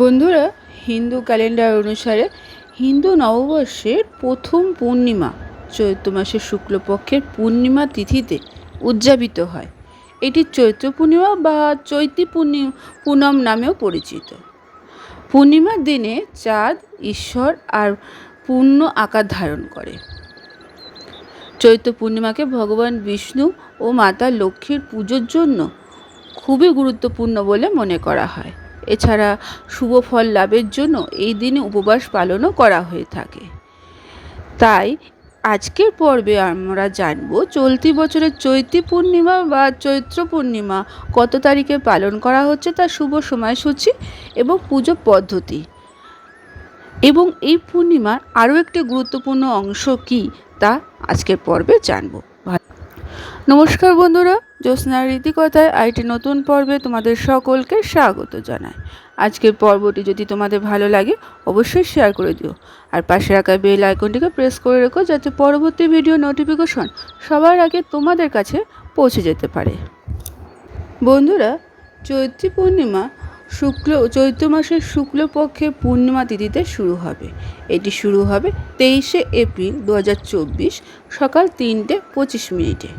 বন্ধুরা, হিন্দু ক্যালেন্ডার অনুসারে হিন্দু নববর্ষের প্রথম পূর্ণিমা চৈত্র মাসের শুক্লপক্ষের পূর্ণিমা তিথিতে উদযাপিত হয়। এটি চৈত্র পূর্ণিমা বা চৈতী পুনম নামেও পরিচিত। পূর্ণিমার দিনে চাঁদ ঈশ্বর আর পূর্ণ আকার ধারণ করে। চৈত্র পূর্ণিমাকে ভগবান বিষ্ণু ও মাতা লক্ষ্মীর পুজোর জন্য খুবই গুরুত্বপূর্ণ বলে মনে করা হয়। এছাড়া শুভ ফল লাভের জন্য এই দিনে উপবাস পালনও করা হয়ে থাকে। তাই আজকের পর্বে আমরা জানব চলতি বছরের চৈতী পূর্ণিমা বা চৈত্র পূর্ণিমা কত তারিখে পালন করা হচ্ছে, তার শুভ সময়সূচি এবং পুজো পদ্ধতি। এবং এই পূর্ণিমার আরও একটি গুরুত্বপূর্ণ অংশ কী তা আজকের পর্বে জানব। নমস্কার বন্ধুরা, জ্যোৎস্নার রীতিকথায় আরেকটি নতুন পর্বে তোমাদের সকলকে স্বাগত জানাই। আজকের পর্বটি যদি তোমাদের ভালো লাগে অবশ্যই শেয়ার করে দিও, আর পাশে রাখা বেল আইকনটিকে প্রেস করে রেখো যাতে পরবর্তী ভিডিও নোটিফিকেশন সবার আগে তোমাদের কাছে পৌঁছে যেতে পারে। বন্ধুরা, চৈত্রী পূর্ণিমা চৈত্র মাসের শুক্লপক্ষে পূর্ণিমা তিথিতে শুরু হবে। এটি শুরু হবে 23শে এপ্রিল 2024 সকাল 3:25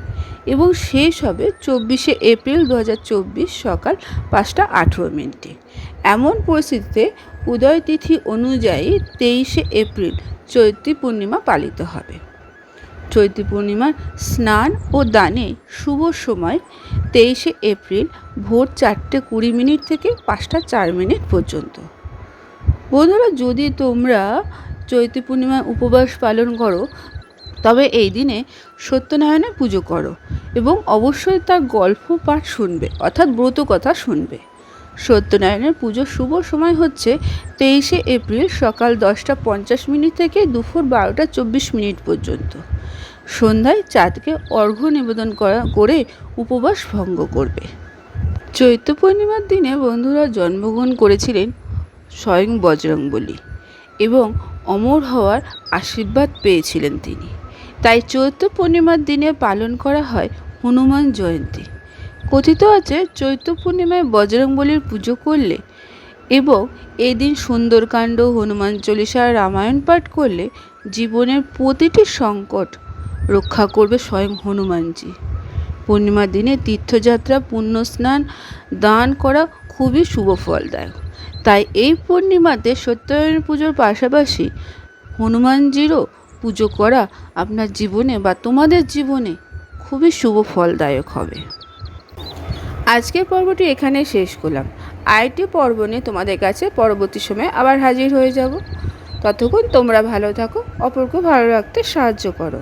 এবং শেষ হবে 24শে এপ্রিল 2024 সকাল 5:18। এমন পরিস্থিতিতে উদয় তিথি অনুযায়ী 23শে এপ্রিল চৈত্রী পূর্ণিমা পালিত হবে। চৈত্রী পূর্ণিমার স্নান ও দানে শুভ সময় 23শে এপ্রিল ভোর 4:20 থেকে 5:04 পর্যন্ত। বন্ধুরা, যদি তোমরা চৈত্রী পূর্ণিমায় উপবাস পালন করো তবে এই দিনে সত্যনারায়ণের পুজো করো এবং অবশ্যই তার গল্প পাঠ শুনবে, অর্থাৎ ব্রত কথা শুনবে। সত্যনারায়ণের পুজোর শুভ সময় হচ্ছে 23শে এপ্রিল সকাল 10:50 থেকে দুপুর 12:24 পর্যন্ত। সন্ধ্যায় চাঁদকে অর্ঘ্য নিবেদন করে উপবাস ভঙ্গ করবে। চৈত্র পূর্ণিমার দিনে বন্ধুরা জন্মগ্রহণ করেছিলেন স্বয়ং বজরংবলী এবং অমর হওয়ার আশীর্বাদ পেয়েছিলেন তিনি। তাই চৈত্র পূর্ণিমার দিনে পালন করা হয় হনুমান জয়ন্তী। কথিত আছে চৈত্র পূর্ণিমায় বজরংবলীর পুজো করলে এবং এই দিন সুন্দরকাণ্ড, হনুমান চল্লিশা, রামায়ণ পাঠ করলে জীবনের প্রতিটি সংকট রক্ষা করবে স্বয়ং হনুমানজি। পূর্ণিমার দিনে তীর্থযাত্রা, পুণ্যস্নান, দান করা খুবই শুভ ফলদায়ক। তাই এই পূর্ণিমাতে সত্যনারায়ণ পুজোর পাশাপাশি হনুমানজিরও পুজো করা আপনার জীবনে বা তোমাদের জীবনে খুবই শুভ ফলদায়ক হবে। আজকের পর্বটি এখানে শেষ করলাম। আরেকটি পর্ব নিয়ে তোমাদের কাছে পরবর্তী সময়ে আবার হাজির হয়ে যাব। ততক্ষণ তোমরা ভালো থাকো, অপরকে ভালো রাখতে সাহায্য করো।